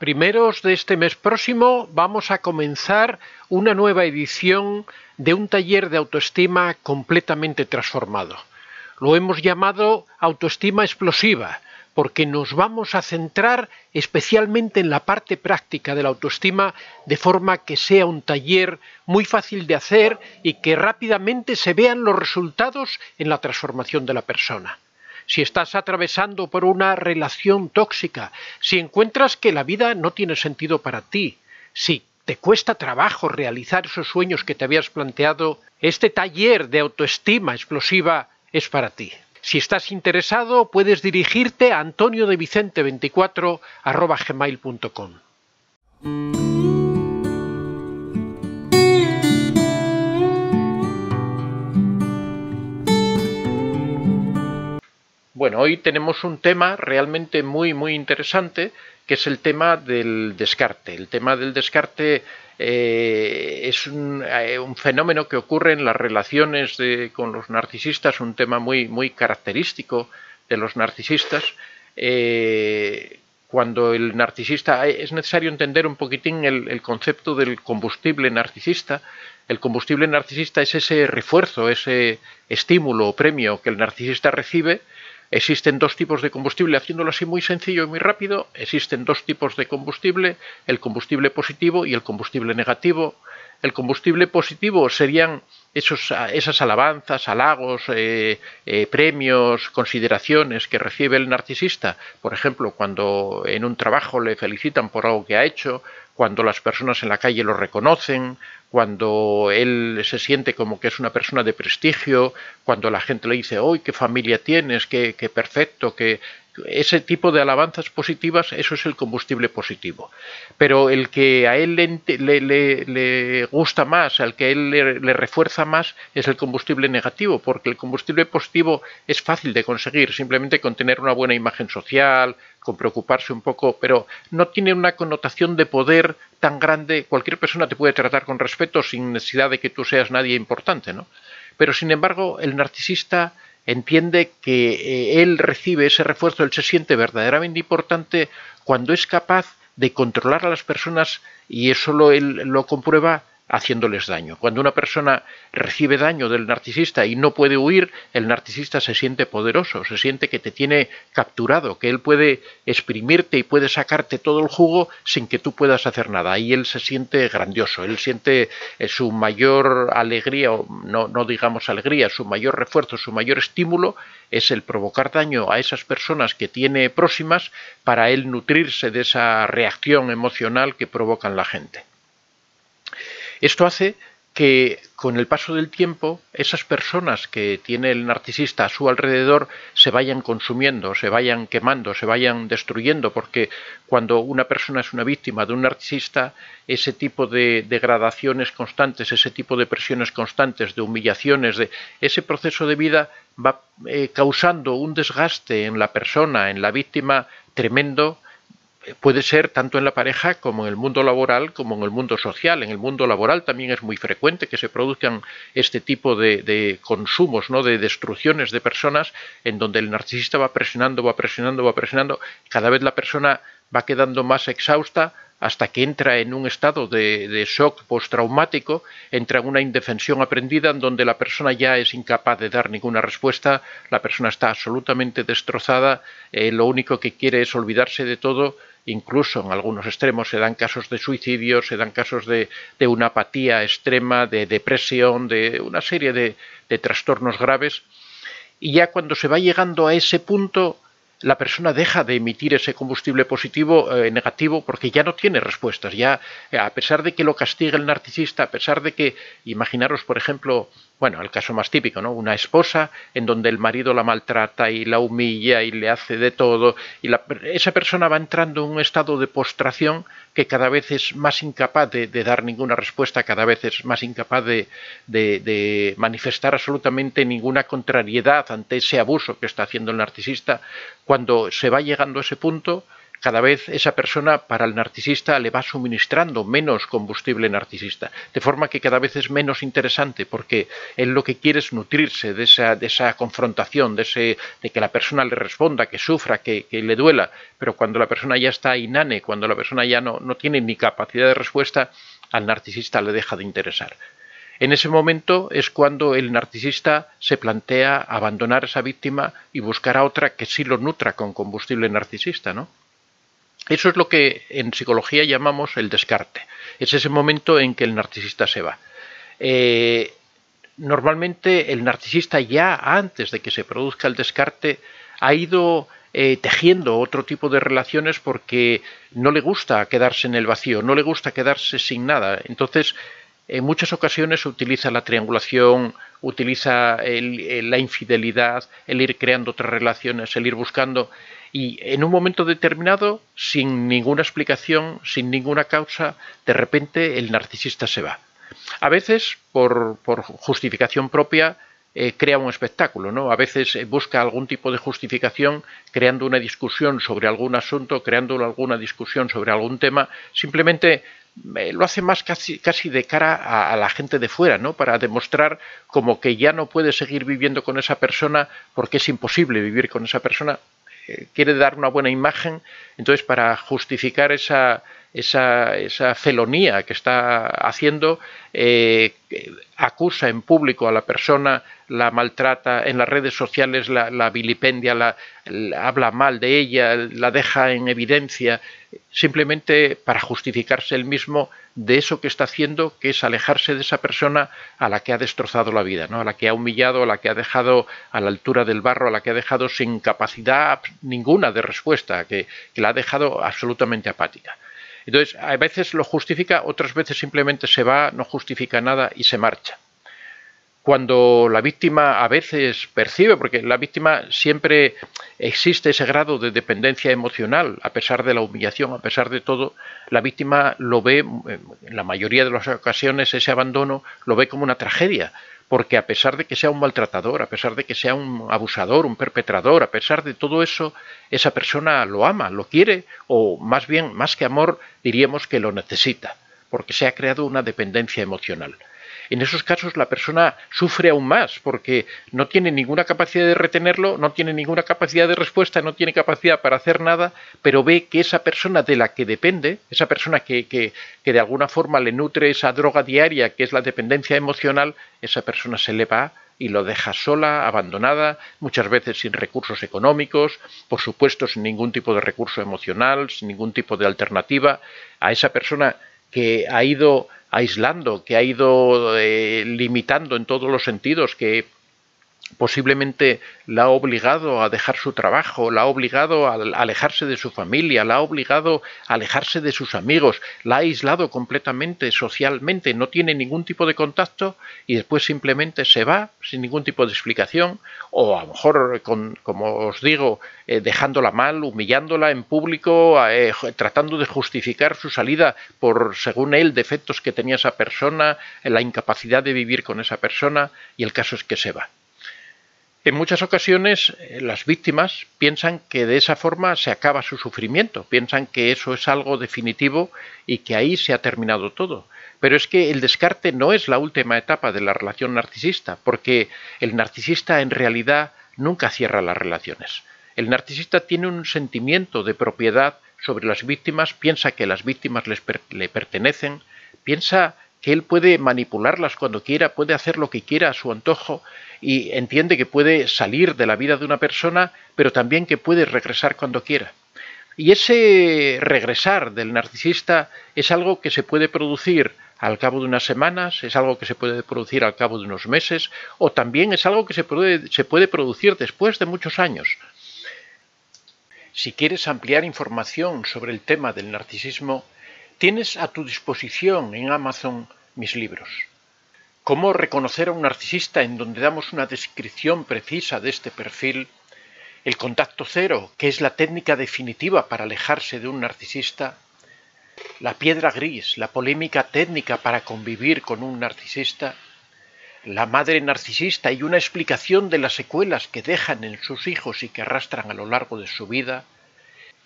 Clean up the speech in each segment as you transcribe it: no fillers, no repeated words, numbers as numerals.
primeros de este mes próximo vamos a comenzar una nueva edición de un taller de autoestima completamente transformado. Lo hemos llamado Autoestima Explosiva, porque nos vamos a centrar especialmente en la parte práctica de la autoestima, de forma que sea un taller muy fácil de hacer y que rápidamente se vean los resultados en la transformación de la persona. Si estás atravesando por una relación tóxica, si encuentras que la vida no tiene sentido para ti, si te cuesta trabajo realizar esos sueños que te habías planteado, este taller de autoestima explosiva es para ti. Si estás interesado, puedes dirigirte a antoniodevicente24@gmail.com. Bueno, hoy tenemos un tema realmente muy interesante, que es el tema del descarte. El tema del descarte es un fenómeno que ocurre en las relaciones con los narcisistas, un tema muy característico de los narcisistas. Cuando el narcisista, es necesario entender un poquitín el concepto del combustible narcisista. El combustible narcisista es ese refuerzo, ese estímulo o premio que el narcisista recibe. Existen dos tipos de combustible, haciéndolo así muy sencillo y muy rápido. Existen dos tipos de combustible, el combustible positivo y el combustible negativo. El combustible positivo serían esas alabanzas, halagos, premios, consideraciones que recibe el narcisista. Por ejemplo, cuando en un trabajo le felicitan por algo que ha hecho, cuando las personas en la calle lo reconocen, cuando él se siente como que es una persona de prestigio, cuando la gente le dice, ¡oh, qué familia tienes, qué perfecto! Ese tipo de alabanzas positivas, eso es el combustible positivo. Pero el que a él le gusta más, al que a él le refuerza más, es el combustible negativo, porque el combustible positivo es fácil de conseguir, simplemente con tener una buena imagen social, con preocuparse un poco, pero no tiene una connotación de poder tan grande. Cualquier persona te puede tratar con respeto sin necesidad de que tú seas nadie importante, ¿no? Pero sin embargo, el narcisista entiende que él recibe ese refuerzo, él se siente verdaderamente importante cuando es capaz de controlar a las personas, y eso él lo comprueba haciéndoles daño. Cuando una persona recibe daño del narcisista y no puede huir, el narcisista se siente poderoso, se siente que te tiene capturado, que él puede exprimirte y puede sacarte todo el jugo sin que tú puedas hacer nada. Ahí él se siente grandioso, él siente su mayor alegría, o no digamos alegría, su mayor refuerzo, su mayor estímulo es el provocar daño a esas personas que tiene próximas para él nutrirse de esa reacción emocional que provocan la gente. Esto hace que con el paso del tiempo esas personas que tiene el narcisista a su alrededor se vayan consumiendo, se vayan quemando, se vayan destruyendo, porque cuando una persona es una víctima de un narcisista, ese tipo de degradaciones constantes, ese tipo de presiones constantes, de humillaciones, ese proceso de vida va causando un desgaste en la persona, en la víctima, tremendo. Puede ser tanto en la pareja como en el mundo laboral como en el mundo social. En el mundo laboral también es muy frecuente que se produzcan este tipo de consumos, ¿no?, de destrucciones de personas, en donde el narcisista va presionando, cada vez la persona va quedando más exhausta hasta que entra en un estado de shock postraumático, entra en una indefensión aprendida en donde la persona ya es incapaz de dar ninguna respuesta, la persona está absolutamente destrozada, lo único que quiere es olvidarse de todo. Incluso en algunos extremos se dan casos de suicidio, se dan casos de una apatía extrema, de depresión, de una serie de trastornos graves. Y ya cuando se va llegando a ese punto, la persona deja de emitir ese combustible negativo, porque ya no tiene respuestas. Ya, a pesar de que lo castiga el narcisista, a pesar de que, imaginaros, por ejemplo, bueno, el caso más típico, ¿no?, una esposa en donde el marido la maltrata y la humilla y le hace de todo, y esa persona va entrando en un estado de postración que cada vez es más incapaz de dar ninguna respuesta, cada vez es más incapaz de manifestar absolutamente ninguna contrariedad ante ese abuso que está haciendo el narcisista. Cuando se va llegando a ese punto, cada vez esa persona para el narcisista le va suministrando menos combustible narcisista, de forma que cada vez es menos interesante porque él lo que quiere es nutrirse de esa confrontación, de que la persona le responda, que sufra, que le duela, pero cuando la persona ya está inane, cuando la persona ya no tiene ni capacidad de respuesta, al narcisista le deja de interesar. En ese momento es cuando el narcisista se plantea abandonar a esa víctima y buscar a otra que sí lo nutra con combustible narcisista, ¿no? Eso es lo que en psicología llamamos el descarte. Es ese momento en que el narcisista se va. Normalmente el narcisista ya antes de que se produzca el descarte ha ido tejiendo otro tipo de relaciones porque no le gusta quedarse en el vacío, no le gusta quedarse sin nada. Entonces, en muchas ocasiones utiliza la triangulación, utiliza la infidelidad, el ir creando otras relaciones, el ir buscando, y en un momento determinado, sin ninguna explicación, sin ninguna causa, de repente el narcisista se va. A veces, por justificación propia, crea un espectáculo, ¿no? A veces busca algún tipo de justificación creando una discusión sobre algún asunto, creando alguna discusión sobre algún tema, simplemente lo hace más casi de cara a la gente de fuera, ¿no? Para demostrar como que ya no puede seguir viviendo con esa persona porque es imposible vivir con esa persona. Quiere dar una buena imagen, entonces para justificar esa felonía que está haciendo, acusa en público a la persona, la maltrata, en las redes sociales la vilipendia, habla mal de ella, la deja en evidencia, simplemente para justificarse él mismo de eso que está haciendo, que es alejarse de esa persona a la que ha destrozado la vida, ¿no? A la que ha humillado, a la que ha dejado a la altura del barro, a la que ha dejado sin capacidad ninguna de respuesta, que la ha dejado absolutamente apática. Entonces, a veces lo justifica, otras veces simplemente se va, no justifica nada y se marcha. Cuando la víctima a veces percibe, porque la víctima siempre existe ese grado de dependencia emocional, a pesar de la humillación, a pesar de todo, la víctima lo ve, en la mayoría de las ocasiones, ese abandono lo ve como una tragedia, porque a pesar de que sea un maltratador, a pesar de que sea un abusador, un perpetrador, a pesar de todo eso, esa persona lo ama, lo quiere, o más bien, más que amor, diríamos que lo necesita, porque se ha creado una dependencia emocional. En esos casos la persona sufre aún más porque no tiene ninguna capacidad de retenerlo, no tiene ninguna capacidad de respuesta, no tiene capacidad para hacer nada, pero ve que esa persona de la que depende, esa persona que de alguna forma le nutre esa droga diaria que es la dependencia emocional, esa persona se le va y lo deja sola, abandonada, muchas veces sin recursos económicos, por supuesto sin ningún tipo de recurso emocional, sin ningún tipo de alternativa. A esa persona que ha ido aislando, que ha ido limitando en todos los sentidos, que posiblemente la ha obligado a dejar su trabajo, la ha obligado a alejarse de su familia, la ha obligado a alejarse de sus amigos, la ha aislado completamente socialmente, no tiene ningún tipo de contacto y después simplemente se va sin ningún tipo de explicación o a lo mejor, como os digo, dejándola mal, humillándola en público, tratando de justificar su salida por, según él, defectos que tenía esa persona, la incapacidad de vivir con esa persona y el caso es que se va. En muchas ocasiones las víctimas piensan que de esa forma se acaba su sufrimiento, piensan que eso es algo definitivo y que ahí se ha terminado todo. Pero es que el descarte no es la última etapa de la relación narcisista, porque el narcisista en realidad nunca cierra las relaciones. El narcisista tiene un sentimiento de propiedad sobre las víctimas, piensa que las víctimas le pertenecen, piensa que él puede manipularlas cuando quiera, puede hacer lo que quiera a su antojo y entiende que puede salir de la vida de una persona, pero también que puede regresar cuando quiera. Y ese regresar del narcisista es algo que se puede producir al cabo de unas semanas, es algo que se puede producir al cabo de unos meses, o también es algo que se puede producir después de muchos años. Si quieres ampliar información sobre el tema del narcisismo, tienes a tu disposición en Amazon mis libros. Cómo reconocer a un narcisista, en donde damos una descripción precisa de este perfil. El contacto cero, que es la técnica definitiva para alejarse de un narcisista. La piedra gris, la polémica técnica para convivir con un narcisista. La madre narcisista y una explicación de las secuelas que dejan en sus hijos y que arrastran a lo largo de su vida.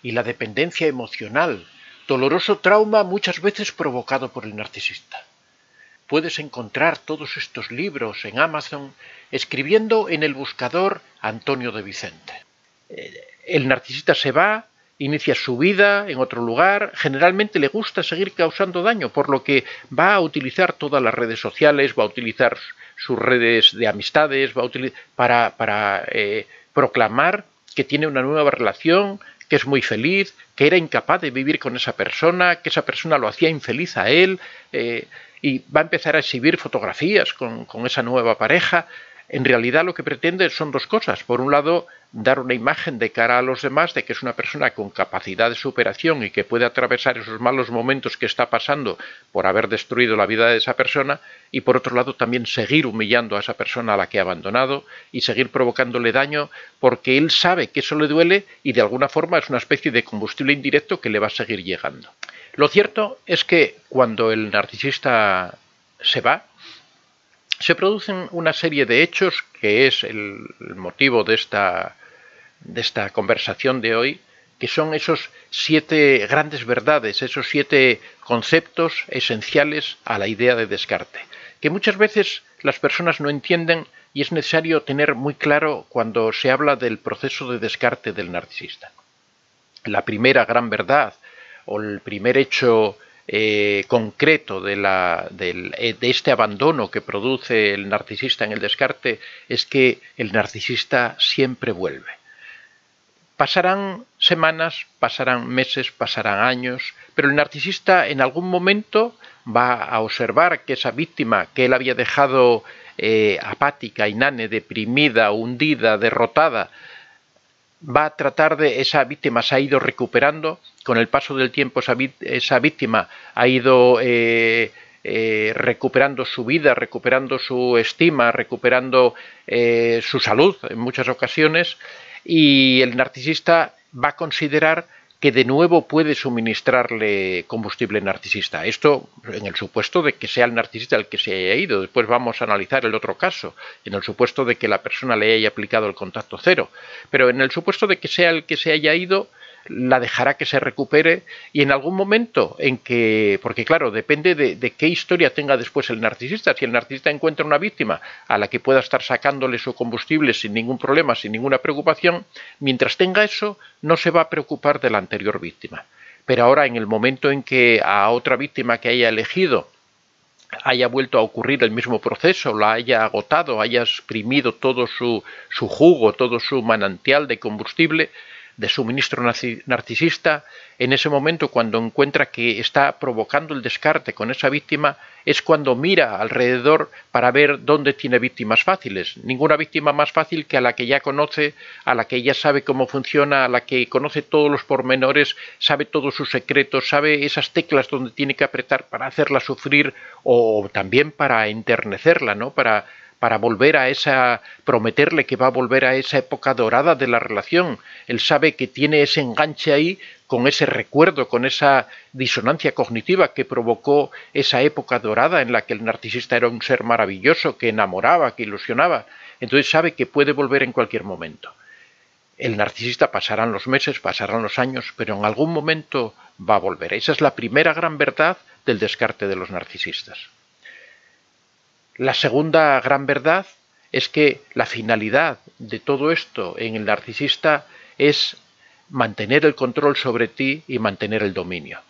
y la dependencia emocional, doloroso trauma muchas veces provocado por el narcisista. Puedes encontrar todos estos libros en Amazon escribiendo en el buscador Antonio de Vicente. El narcisista se va, inicia su vida en otro lugar, generalmente le gusta seguir causando daño, por lo que va a utilizar todas las redes sociales, va a utilizar sus redes de amistades, va a utilizar para proclamar que tiene una nueva relación, que es muy feliz, que era incapaz de vivir con esa persona, que esa persona lo hacía infeliz a él, y va a empezar a exhibir fotografías con esa nueva pareja. En realidad lo que pretende son dos cosas. Por un lado, dar una imagen de cara a los demás de que es una persona con capacidad de superación y que puede atravesar esos malos momentos que está pasando por haber destruido la vida de esa persona, y por otro lado también seguir humillando a esa persona a la que ha abandonado y seguir provocándole daño porque él sabe que eso le duele y de alguna forma es una especie de combustible indirecto que le va a seguir llegando. Lo cierto es que cuando el narcisista se va, se producen una serie de hechos, que es el motivo de esta conversación de hoy, que son esos 7 grandes verdades, esos 7 conceptos esenciales a la idea de Descartes, que muchas veces las personas no entienden y es necesario tener muy claro cuando se habla del proceso de Descartes del narcisista. La primera gran verdad o el primer hecho concreto de este abandono que produce el narcisista en el Descartes es que el narcisista siempre vuelve. Pasarán semanas, pasarán meses, pasarán años, pero el narcisista en algún momento va a observar que esa víctima que él había dejado apática, inane, deprimida, hundida, derrotada, va a tratar de, esa víctima se ha ido recuperando, con el paso del tiempo esa víctima ha ido recuperando su vida, recuperando su estima, recuperando su salud en muchas ocasiones, y el narcisista va a considerar que de nuevo puede suministrarle combustible narcisista. Esto en el supuesto de que sea el narcisista el que se haya ido. Después vamos a analizar el otro caso, en el supuesto de que la persona le haya aplicado el contacto cero. Pero en el supuesto de que sea el que se haya ido, la dejará que se recupere y en algún momento en que, porque claro, depende de qué historia tenga después el narcisista. Si el narcisista encuentra una víctima a la que pueda estar sacándole su combustible sin ningún problema, sin ninguna preocupación, mientras tenga eso, no se va a preocupar de la anterior víctima. Pero ahora, en el momento en que a otra víctima que haya elegido haya vuelto a ocurrir el mismo proceso, la haya agotado, haya exprimido todo su jugo, todo su manantial de combustible, de suministro narcisista, en ese momento cuando encuentra que está provocando el descarte con esa víctima, es cuando mira alrededor para ver dónde tiene víctimas fáciles. Ninguna víctima más fácil que a la que ya conoce, a la que ya sabe cómo funciona, a la que conoce todos los pormenores, sabe todos sus secretos, sabe esas teclas donde tiene que apretar para hacerla sufrir o también para enternecerla, ¿no? Para volver a prometerle que va a volver a esa época dorada de la relación. Él sabe que tiene ese enganche ahí con ese recuerdo, con esa disonancia cognitiva que provocó esa época dorada en la que el narcisista era un ser maravilloso, que enamoraba, que ilusionaba. Entonces sabe que puede volver en cualquier momento. El narcisista pasarán los meses, pasarán los años, pero en algún momento va a volver. Esa es la primera gran verdad del descarte de los narcisistas. La segunda gran verdad es que la finalidad de todo esto en el narcisista es mantener el control sobre ti y mantener el dominio.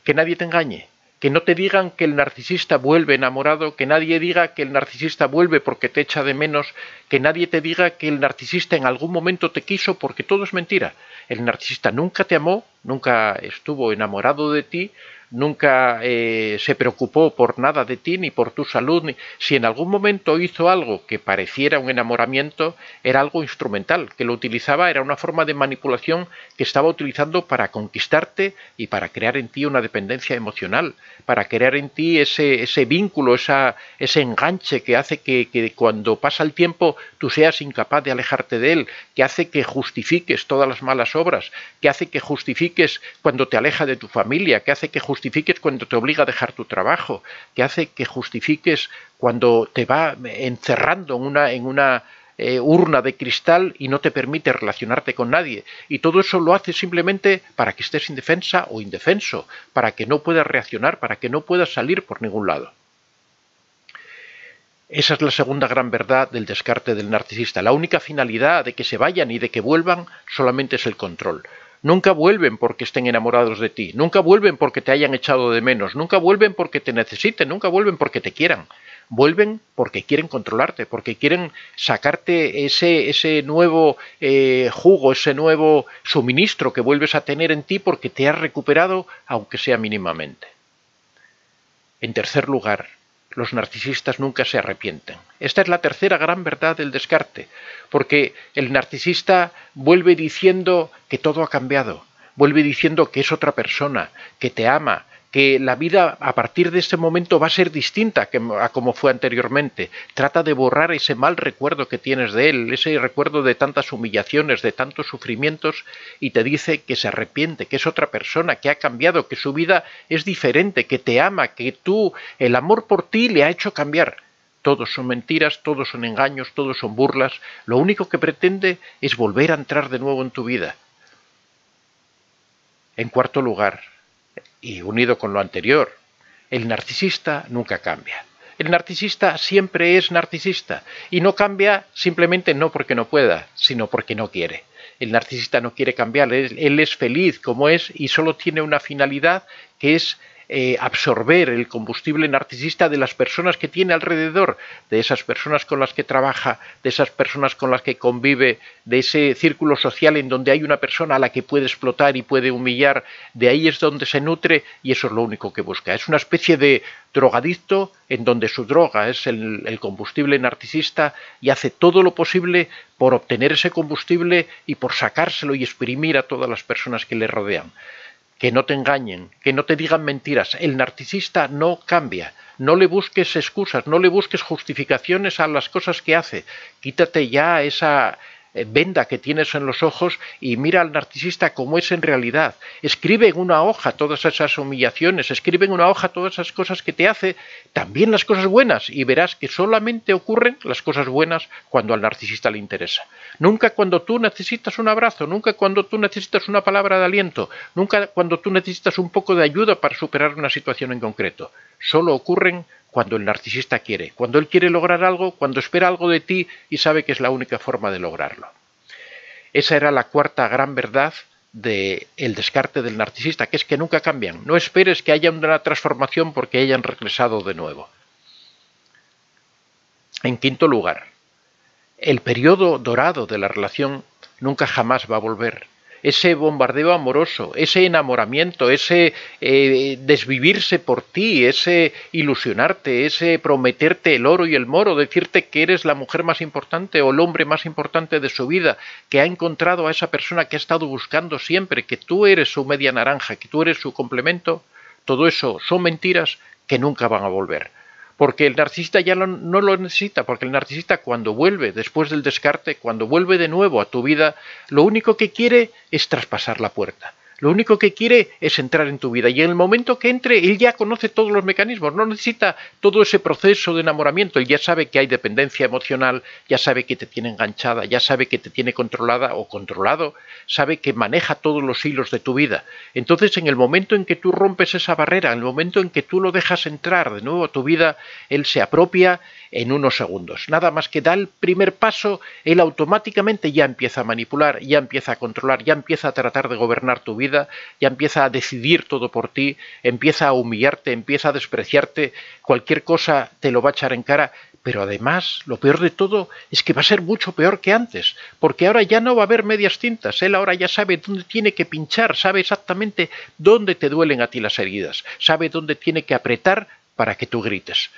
Que nadie te engañe, que no te digan que el narcisista vuelve enamorado, que nadie diga que el narcisista vuelve porque te echa de menos, que nadie te diga que el narcisista en algún momento te quiso, porque todo es mentira. El narcisista nunca te amó, nunca estuvo enamorado de ti, nunca se preocupó por nada de ti, ni por tu salud. Si en algún momento hizo algo que pareciera un enamoramiento, era algo instrumental, que lo utilizaba, era una forma de manipulación que estaba utilizando para conquistarte y para crear en ti una dependencia emocional, para crear en ti ese vínculo, ese enganche que hace que cuando pasa el tiempo tú seas incapaz de alejarte de él, que hace que justifiques todas las malas obras, que hace que justifiques cuando te aleja de tu familia, que hace que justifiques cuando te obliga a dejar tu trabajo, que hace que justifiques cuando te va encerrando en una urna de cristal y no te permite relacionarte con nadie. Y todo eso lo hace simplemente para que estés indefensa o indefenso, para que no puedas reaccionar, para que no puedas salir por ningún lado. Esa es la segunda gran verdad del descarte del narcisista. La única finalidad de que se vayan y de que vuelvan solamente es el control. Nunca vuelven porque estén enamorados de ti, nunca vuelven porque te hayan echado de menos, nunca vuelven porque te necesiten, nunca vuelven porque te quieran. Vuelven porque quieren controlarte, porque quieren sacarte ese nuevo jugo, ese nuevo suministro que vuelves a tener en ti porque te has recuperado, aunque sea mínimamente. En tercer lugar, los narcisistas nunca se arrepienten. Esta es la tercera gran verdad del descarte, porque el narcisista vuelve diciendo que todo ha cambiado, vuelve diciendo que es otra persona, que te ama, que la vida a partir de ese momento va a ser distinta a como fue anteriormente. Trata de borrar ese mal recuerdo que tienes de él, ese recuerdo de tantas humillaciones, de tantos sufrimientos, y te dice que se arrepiente, que es otra persona, que ha cambiado, que su vida es diferente, que te ama, que el amor por ti le ha hecho cambiar. Todos son mentiras, todos son engaños, todos son burlas. Lo único que pretende es volver a entrar de nuevo en tu vida. En cuarto lugar, y unido con lo anterior, el narcisista nunca cambia. El narcisista siempre es narcisista y no cambia simplemente no porque no pueda, sino porque no quiere. El narcisista no quiere cambiar, él es feliz como es y solo tiene una finalidad que es absorber el combustible narcisista de las personas que tiene alrededor, de esas personas con las que trabaja, de esas personas con las que convive, de ese círculo social en donde hay una persona a la que puede explotar y puede humillar, de ahí es donde se nutre y eso es lo único que busca. Es una especie de drogadicto en donde su droga es el combustible narcisista y hace todo lo posible por obtener ese combustible y por sacárselo y exprimir a todas las personas que le rodean. Que no te engañen, que no te digan mentiras. El narcisista no cambia. No le busques excusas, no le busques justificaciones a las cosas que hace. Quítate ya esa venda que tienes en los ojos y mira al narcisista como es en realidad. Escribe en una hoja todas esas humillaciones, escribe en una hoja todas esas cosas que te hace, también las cosas buenas, y verás que solamente ocurren las cosas buenas cuando al narcisista le interesa. Nunca cuando tú necesitas un abrazo, nunca cuando tú necesitas una palabra de aliento, nunca cuando tú necesitas un poco de ayuda para superar una situación en concreto. Solo ocurren cuando el narcisista quiere, cuando él quiere lograr algo, cuando espera algo de ti y sabe que es la única forma de lograrlo. Esa era la cuarta gran verdad del descarte del narcisista, que es que nunca cambian. No esperes que haya una transformación porque hayan regresado de nuevo. En quinto lugar, el periodo dorado de la relación nunca jamás va a volver. Ese bombardeo amoroso, ese enamoramiento, ese desvivirse por ti, ese ilusionarte, ese prometerte el oro y el moro, decirte que eres la mujer más importante o el hombre más importante de su vida, que ha encontrado a esa persona que ha estado buscando siempre, que tú eres su media naranja, que tú eres su complemento, todo eso son mentiras que nunca van a volver. Porque el narcisista ya no lo necesita, porque el narcisista cuando vuelve después del descarte, cuando vuelve de nuevo a tu vida, lo único que quiere es traspasar la puerta. Lo único que quiere es entrar en tu vida y en el momento que entre, él ya conoce todos los mecanismos, no necesita todo ese proceso de enamoramiento, él ya sabe que hay dependencia emocional, ya sabe que te tiene enganchada, ya sabe que te tiene controlada o controlado, sabe que maneja todos los hilos de tu vida. Entonces, en el momento en que tú rompes esa barrera, en el momento en que tú lo dejas entrar de nuevo a tu vida, él se apropia en unos segundos. Nada más que da el primer paso, él automáticamente ya empieza a manipular, ya empieza a controlar, ya empieza a tratar de gobernar tu vida, ya empieza a decidir todo por ti, empieza a humillarte, empieza a despreciarte, cualquier cosa te lo va a echar en cara, pero además, lo peor de todo es que va a ser mucho peor que antes, porque ahora ya no va a haber medias tintas, él ahora ya sabe dónde tiene que pinchar, sabe exactamente dónde te duelen a ti las heridas, sabe dónde tiene que apretar para que tú grites.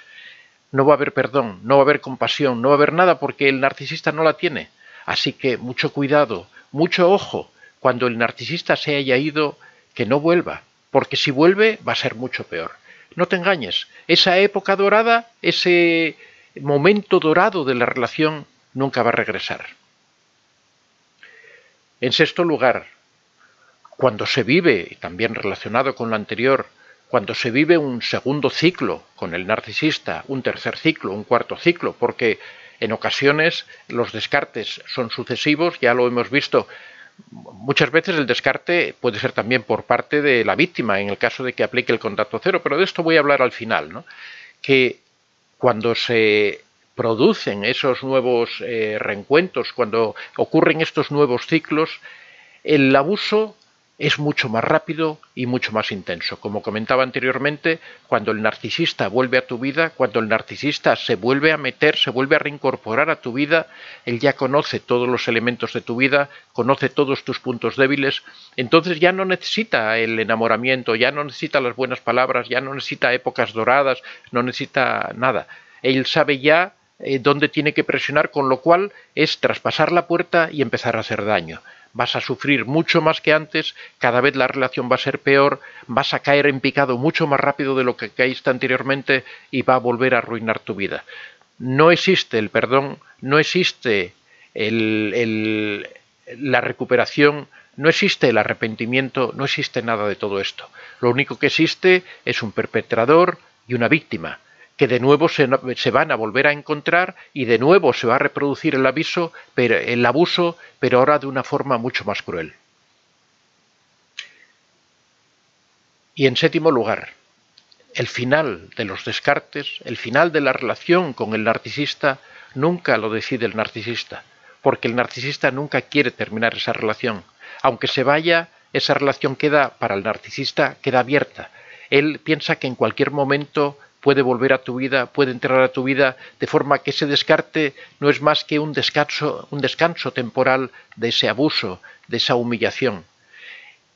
No va a haber perdón, no va a haber compasión, no va a haber nada porque el narcisista no la tiene. Así que mucho cuidado, mucho ojo, cuando el narcisista se haya ido, que no vuelva, porque si vuelve va a ser mucho peor. No te engañes, esa época dorada, ese momento dorado de la relación nunca va a regresar. En sexto lugar, cuando se vive, y también relacionado con lo anterior, cuando se vive un segundo ciclo con el narcisista, un tercer ciclo, un cuarto ciclo, porque En ocasiones los descartes son sucesivos, ya lo hemos visto. Muchas veces el descarte puede ser también por parte de la víctima, en el caso de que aplique el contacto cero, pero de esto voy a hablar al final, ¿no? Que cuando se producen esos nuevos reencuentros, cuando ocurren estos nuevos ciclos, el abuso es mucho más rápido y mucho más intenso. Como comentaba anteriormente, cuando el narcisista vuelve a tu vida, cuando el narcisista se vuelve a meter, se vuelve a reincorporar a tu vida, él ya conoce todos los elementos de tu vida, conoce todos tus puntos débiles, entonces ya no necesita el enamoramiento, ya no necesita las buenas palabras, ya no necesita épocas doradas, no necesita nada. Él sabe ya dónde tiene que presionar, con lo cual es traspasar la puerta y empezar a hacer daño. Vas a sufrir mucho más que antes, cada vez la relación va a ser peor, vas a caer en picado mucho más rápido de lo que caíste anteriormente y va a volver a arruinar tu vida. No existe el perdón, no existe la recuperación, no existe el arrepentimiento, no existe nada de todo esto. Lo único que existe es un perpetrador y una víctima, que de nuevo se van a volver a encontrar y de nuevo se va a reproducir el abuso, pero ahora de una forma mucho más cruel. Y en séptimo lugar, el final de los descartes, el final de la relación con el narcisista, nunca lo decide el narcisista, porque el narcisista nunca quiere terminar esa relación. Aunque se vaya, esa relación para el narcisista queda abierta. Él piensa que en cualquier momento puede volver a tu vida, puede entrar a tu vida, de forma que ese descarte no es más que un descanso temporal de ese abuso, de esa humillación.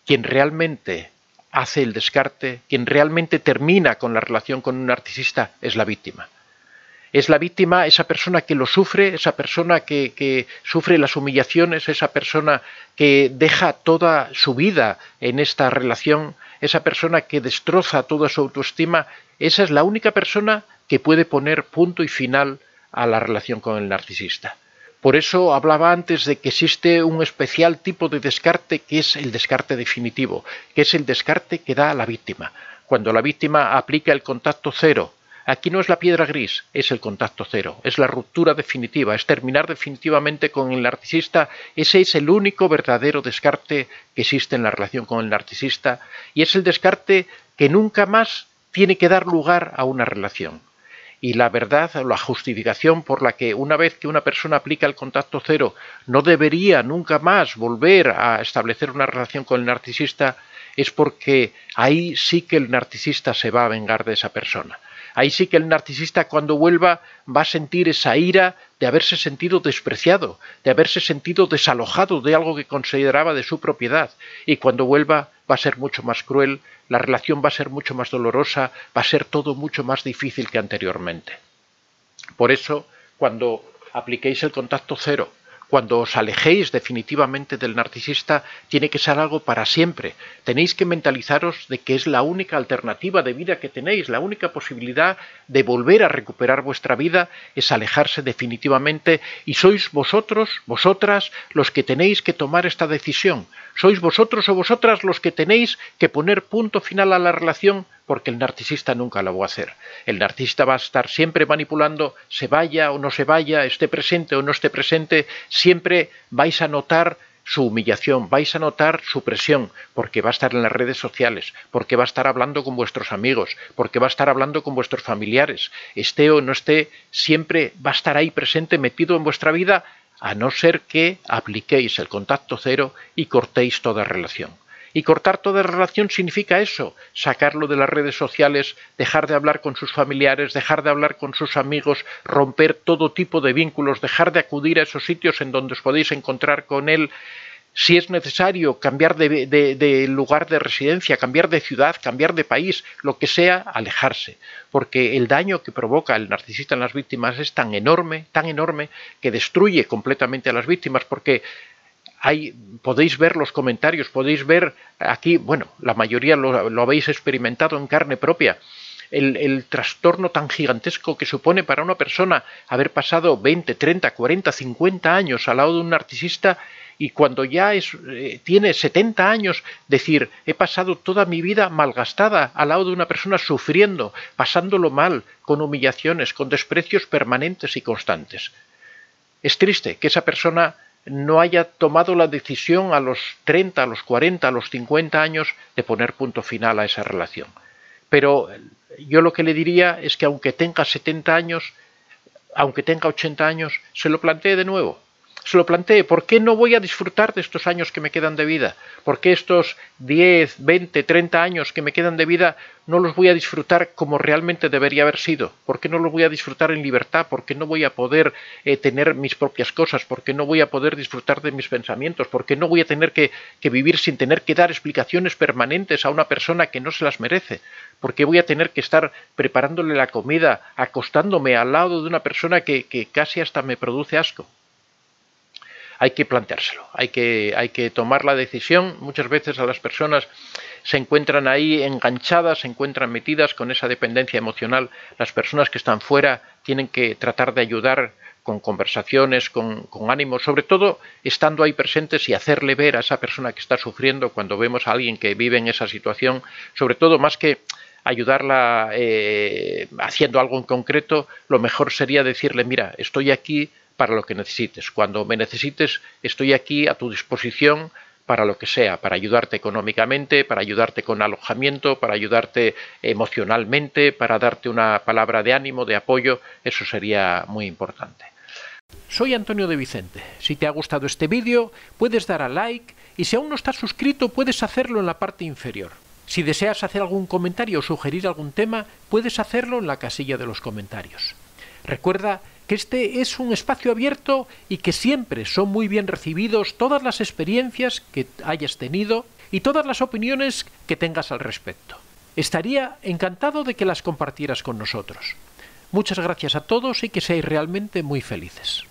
Quien realmente hace el descarte, quien realmente termina con la relación con un narcisista, es la víctima. Es la víctima, esa persona que lo sufre, esa persona que sufre las humillaciones, esa persona que deja toda su vida en esta relación, esa persona que destroza toda su autoestima. Esa es la única persona que puede poner punto y final a la relación con el narcisista. Por eso hablaba antes de que existe un especial tipo de descarte, que es el descarte definitivo, que es el descarte que da a la víctima. Cuando la víctima aplica el contacto cero, aquí no es la piedra gris, es el contacto cero, es la ruptura definitiva, es terminar definitivamente con el narcisista. Ese es el único verdadero descarte que existe en la relación con el narcisista y es el descarte que nunca más tiene que dar lugar a una relación. Y la verdad, la justificación por la que una vez que una persona aplica el contacto cero no debería nunca más volver a establecer una relación con el narcisista es porque ahí sí que el narcisista se va a vengar de esa persona. Ahí sí que el narcisista cuando vuelva va a sentir esa ira de haberse sentido despreciado, de haberse sentido desalojado de algo que consideraba de su propiedad. Y cuando vuelva va a ser mucho más cruel, la relación va a ser mucho más dolorosa, va a ser todo mucho más difícil que anteriormente. Por eso, cuando apliquéis el contacto cero, cuando os alejéis definitivamente del narcisista, tiene que ser algo para siempre. Tenéis que mentalizaros de que es la única alternativa de vida que tenéis, la única posibilidad de volver a recuperar vuestra vida es alejarse definitivamente y sois vosotros, vosotras, los que tenéis que tomar esta decisión. Sois vosotros o vosotras los que tenéis que poner punto final a la relación porque el narcisista nunca lo va a hacer. El narcisista va a estar siempre manipulando, se vaya o no se vaya, esté presente o no esté presente, siempre vais a notar su humillación, vais a notar su presión, porque va a estar en las redes sociales, porque va a estar hablando con vuestros amigos, porque va a estar hablando con vuestros familiares, esté o no esté, siempre va a estar ahí presente, metido en vuestra vida, a no ser que apliquéis el contacto cero y cortéis toda relación. Y cortar toda relación significa eso, sacarlo de las redes sociales, dejar de hablar con sus familiares, dejar de hablar con sus amigos, romper todo tipo de vínculos, dejar de acudir a esos sitios en donde os podéis encontrar con él. Si es necesario cambiar de lugar de residencia, cambiar de ciudad, cambiar de país, lo que sea, alejarse. Porque el daño que provoca el narcisista en las víctimas es tan enorme, que destruye completamente a las víctimas, porque podéis ver los comentarios, podéis ver aquí, bueno, la mayoría lo habéis experimentado en carne propia, el trastorno tan gigantesco que supone para una persona haber pasado 20, 30, 40, 50 años al lado de un narcisista y cuando ya tiene 70 años, decir, he pasado toda mi vida malgastada al lado de una persona sufriendo, pasándolo mal, con humillaciones, con desprecios permanentes y constantes. Es triste que esa persona no haya tomado la decisión a los 30, a los 40, a los 50 años de poner punto final a esa relación. Pero yo lo que le diría es que aunque tenga 70 años, aunque tenga 80 años, se lo plantee de nuevo. Se lo plantee, ¿por qué no voy a disfrutar de estos años que me quedan de vida? ¿Por qué estos 10, 20, 30 años que me quedan de vida no los voy a disfrutar como realmente debería haber sido? ¿Por qué no los voy a disfrutar en libertad? ¿Por qué no voy a poder tener mis propias cosas? ¿Por qué no voy a poder disfrutar de mis pensamientos? ¿Por qué no voy a tener que vivir sin tener que dar explicaciones permanentes a una persona que no se las merece? ¿Por qué voy a tener que estar preparándole la comida, acostándome al lado de una persona que casi hasta me produce asco? Hay que planteárselo, hay que tomar la decisión. Muchas veces a las personas se encuentran ahí enganchadas, se encuentran metidas con esa dependencia emocional. Las personas que están fuera tienen que tratar de ayudar con conversaciones, con ánimo, sobre todo estando ahí presentes y hacerle ver a esa persona que está sufriendo cuando vemos a alguien que vive en esa situación, sobre todo más que ayudarla haciendo algo en concreto, lo mejor sería decirle, mira, estoy aquí para lo que necesites. Cuando me necesites, estoy aquí a tu disposición para lo que sea, para ayudarte económicamente, para ayudarte con alojamiento, para ayudarte emocionalmente, para darte una palabra de ánimo, de apoyo. Eso sería muy importante. Soy Antonio de Vicente. Si te ha gustado este vídeo, puedes dar a like y si aún no estás suscrito, puedes hacerlo en la parte inferior. Si deseas hacer algún comentario o sugerir algún tema, puedes hacerlo en la casilla de los comentarios. Recuerda que este es un espacio abierto y que siempre son muy bien recibidos todas las experiencias que hayas tenido y todas las opiniones que tengas al respecto. Estaría encantado de que las compartieras con nosotros. Muchas gracias a todos y que seáis realmente muy felices.